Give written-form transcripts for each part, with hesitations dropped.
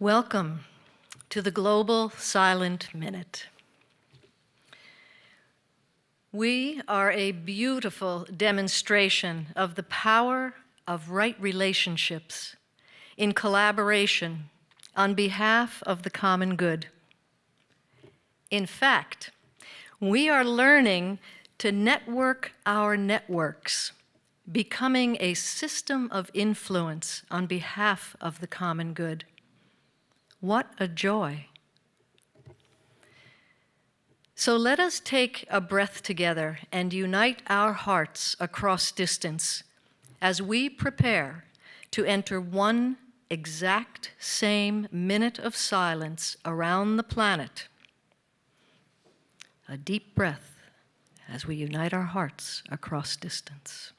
Welcome to the Global Silent Minute. We are a beautiful demonstration of the power of right relationships in collaboration on behalf of the common good. In fact, we are learning to network our networks, becoming a system of influence on behalf of the common good. What a joy. So let us take a breath together and unite our hearts across distance as we prepare to enter one exact same minute of silence around the planet. A deep breath as we unite our hearts across distance.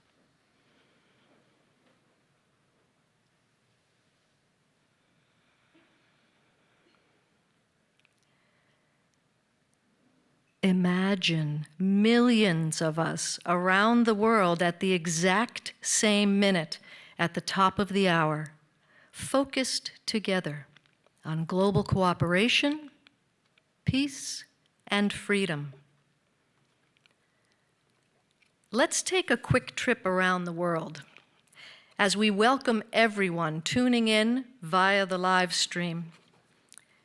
Imagine millions of us around the world at the exact same minute at the top of the hour, focused together on global cooperation, peace, and freedom. Let's take a quick trip around the world as we welcome everyone tuning in via the live stream.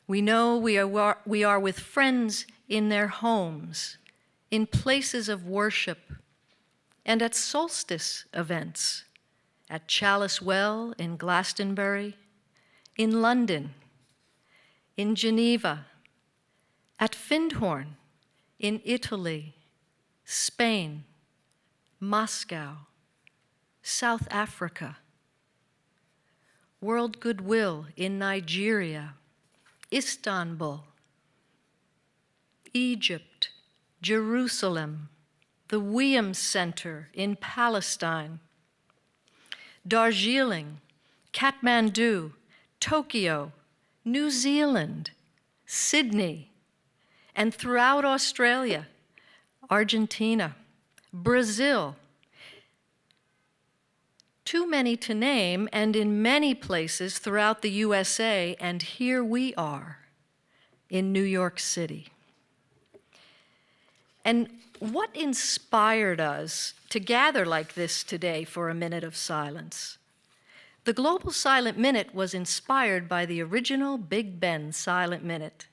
We know we are with friends in their homes, in places of worship, and at solstice events, at Chalice Well in Glastonbury, in London, in Geneva, at Findhorn, in Italy, Spain, Moscow, South Africa, World Goodwill in Nigeria, Istanbul, Egypt, Jerusalem, the WWII Center in Palestine, Darjeeling, Kathmandu, Tokyo, New Zealand, Sydney, and throughout Australia, Argentina, Brazil. Too many to name, and in many places throughout the USA, and here we are in New York City. And what inspired us to gather like this today for a minute of silence? The Global Silent Minute was inspired by the original Big Ben Silent Minute.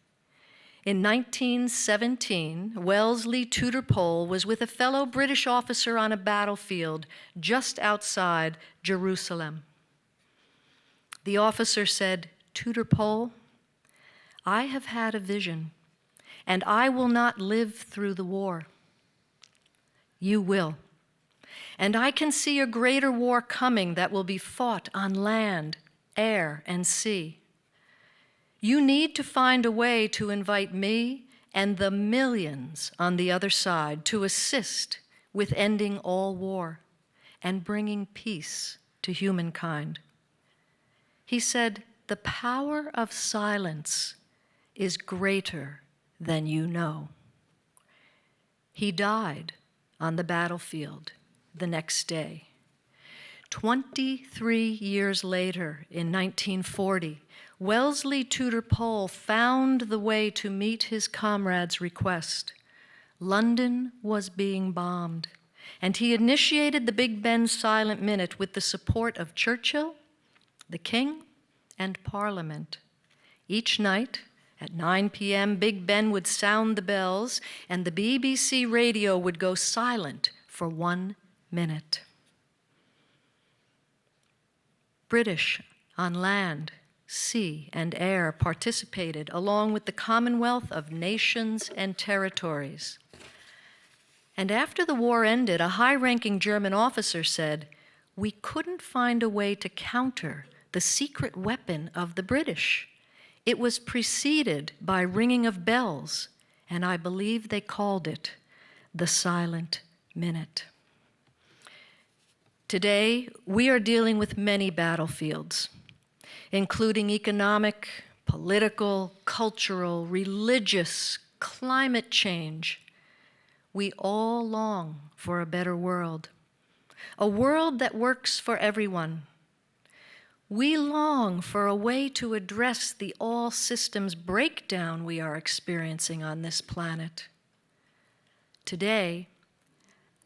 In 1917, Wellesley Tudor Pole was with a fellow British officer on a battlefield just outside Jerusalem. The officer said, "Tudor Pole, I have had a vision, and I will not live through the war. You will. And I can see a greater war coming that will be fought on land, air, and sea. You need to find a way to invite me and the millions on the other side to assist with ending all war and bringing peace to humankind." He said, "The power of silence is greater than you know." He died on the battlefield the next day. 23 years later, in 1940, Wellesley Tudor Pole found the way to meet his comrade's request. London was being bombed, and he initiated the Big Ben Silent Minute with the support of Churchill, the King, and Parliament. Each night, at 9 p.m., Big Ben would sound the bells, and the BBC radio would go silent for 1 minute. British on land, sea, and air participated, along with the Commonwealth of Nations and Territories. And after the war ended, a high-ranking German officer said, "We couldn't find a way to counter the secret weapon of the British. It was preceded by ringing of bells, and I believe they called it the Silent Minute." Today, we are dealing with many battlefields, including economic, political, cultural, religious, climate change. We all long for a better world, a world that works for everyone. We long for a way to address the all systems breakdown we are experiencing on this planet. Today,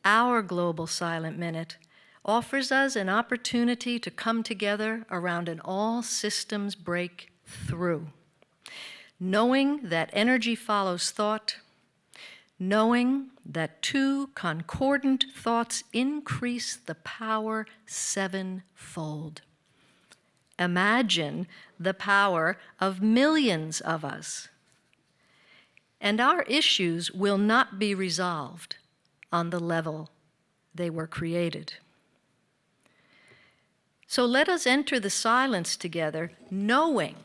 our Global Silent Minute offers us an opportunity to come together around an all systems breakthrough, knowing that energy follows thought, knowing that two concordant thoughts increase the power sevenfold. Imagine the power of millions of us. And our issues will not be resolved on the level they were created. So let us enter the silence together, knowing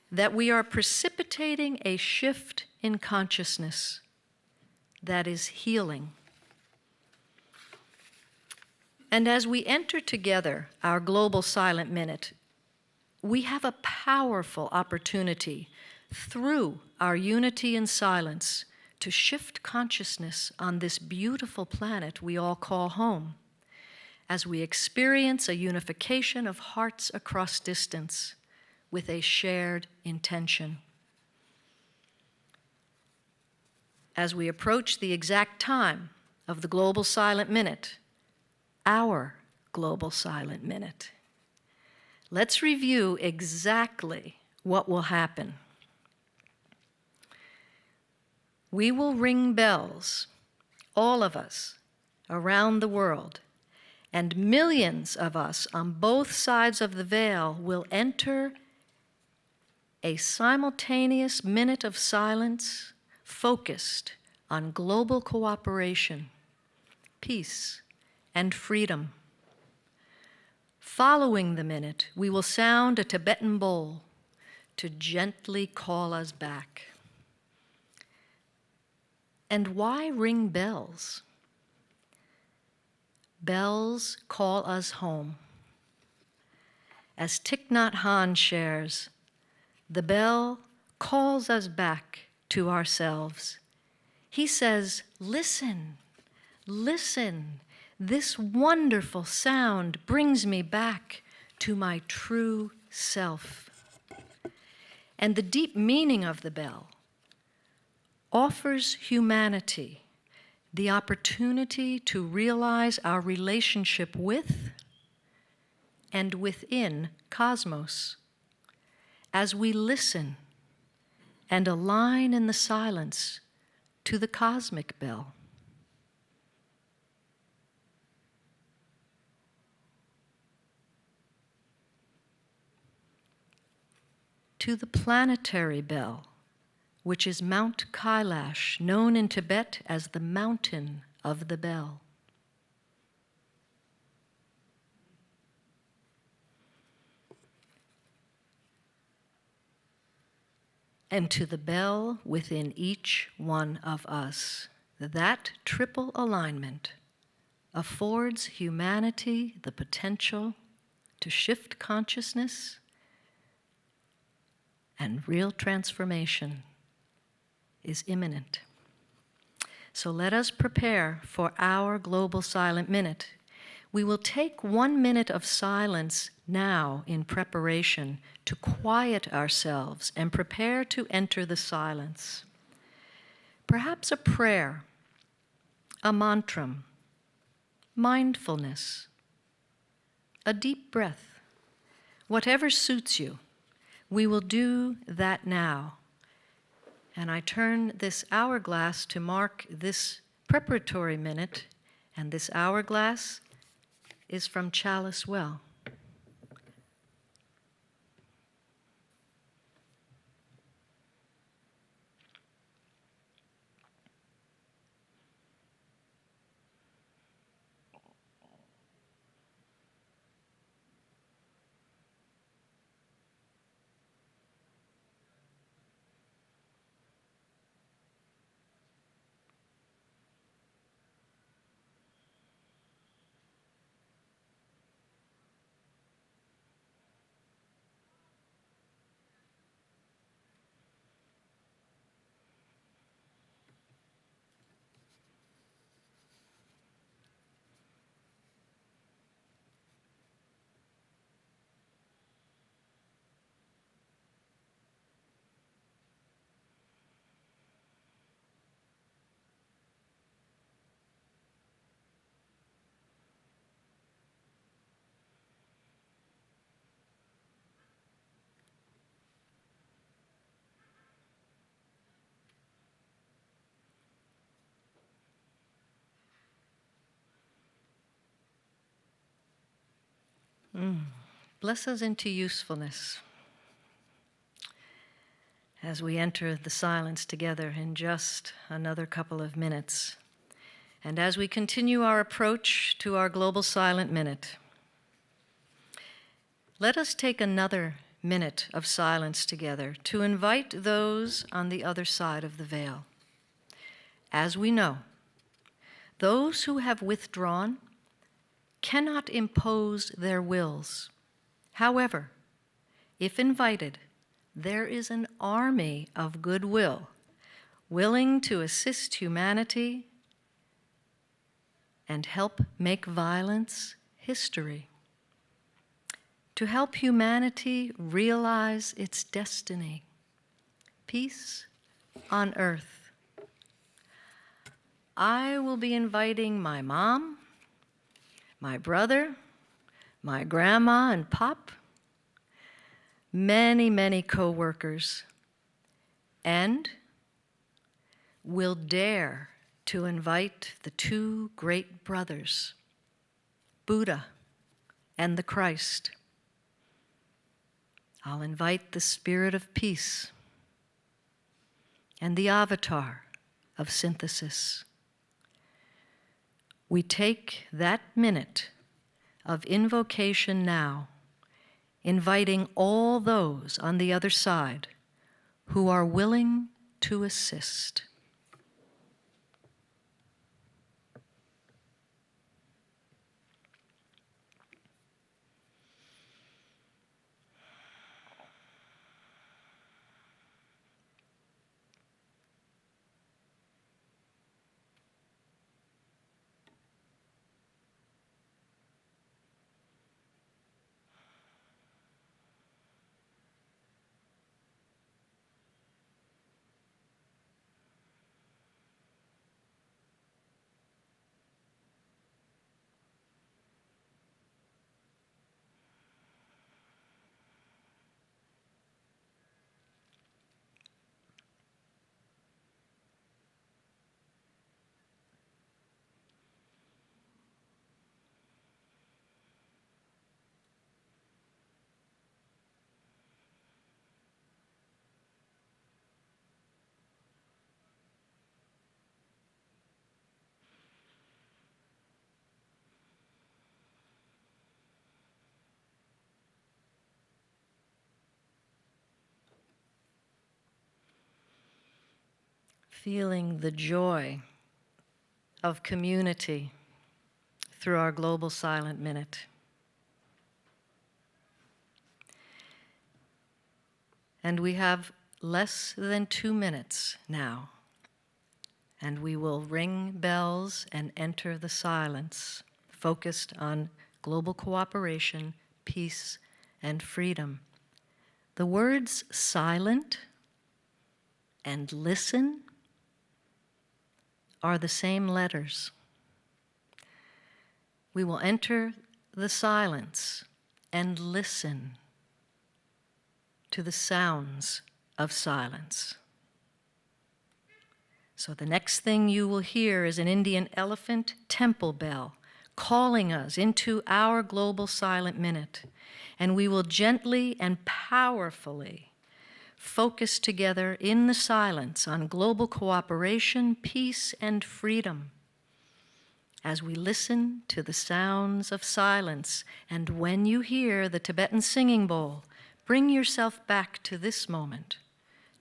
that we are precipitating a shift in consciousness that is healing. And as we enter together our Global Silent Minute, we have a powerful opportunity through our unity in silence to shift consciousness on this beautiful planet we all call home, as we experience a unification of hearts across distance with a shared intention. As we approach the exact time of the Global Silent Minute, our Global Silent Minute, let's review exactly what will happen. We will ring bells, all of us, around the world, and millions of us on both sides of the veil will enter a simultaneous minute of silence focused on global cooperation, peace, and freedom. Following the minute, we will sound a Tibetan bowl to gently call us back. And why ring bells? Bells call us home. As Thich Nhat Hanh shares, the bell calls us back to ourselves. He says, listen, listen. This wonderful sound brings me back to my true self. And the deep meaning of the bell offers humanity the opportunity to realize our relationship with and within cosmos as we listen and align in the silence to the cosmic bell. To the planetary bell, which is Mount Kailash, known in Tibet as the Mountain of the Bell. And to the bell within each one of us. That triple alignment affords humanity the potential to shift consciousness and real transformation is imminent. So let us prepare for our Global Silent Minute. We will take 1 minute of silence now in preparation to quiet ourselves and prepare to enter the silence. Perhaps a prayer, a mantra, mindfulness, a deep breath, whatever suits you. We will do that now. And I turn this hourglass to mark this preparatory minute, and this hourglass is from Chalice Well. Bless us into usefulness as we enter the silence together in just another couple of minutes. And as we continue our approach to our global silent minute, let us take another minute of silence together to invite those on the other side of the veil. As we know, those who have withdrawn cannot impose their wills. However, if invited, there is an army of goodwill willing to assist humanity and help make violence history, to help humanity realize its destiny, peace on earth. I will be inviting my mom, my brother, my grandma and pop, many co-workers, and will dare to invite the two great brothers, Buddha and the Christ. I'll invite the spirit of peace and the avatar of synthesis. We take that minute of invocation now, inviting all those on the other side who are willing to assist. Feeling the joy of community through our global silent minute. And we have less than 2 minutes now, and we will ring bells and enter the silence, focused on global cooperation, peace, and freedom. The words silent and listen are the same letters. We will enter the silence and listen to the sounds of silence. So the next thing you will hear is an Indian elephant temple bell calling us into our global silent minute, and we will gently and powerfully focus together in the silence on global cooperation, peace, and freedom as we listen to the sounds of silence. And when you hear the Tibetan singing bowl, bring yourself back to this moment,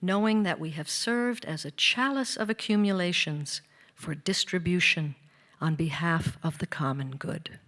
knowing that we have served as a chalice of accumulations for distribution on behalf of the common good.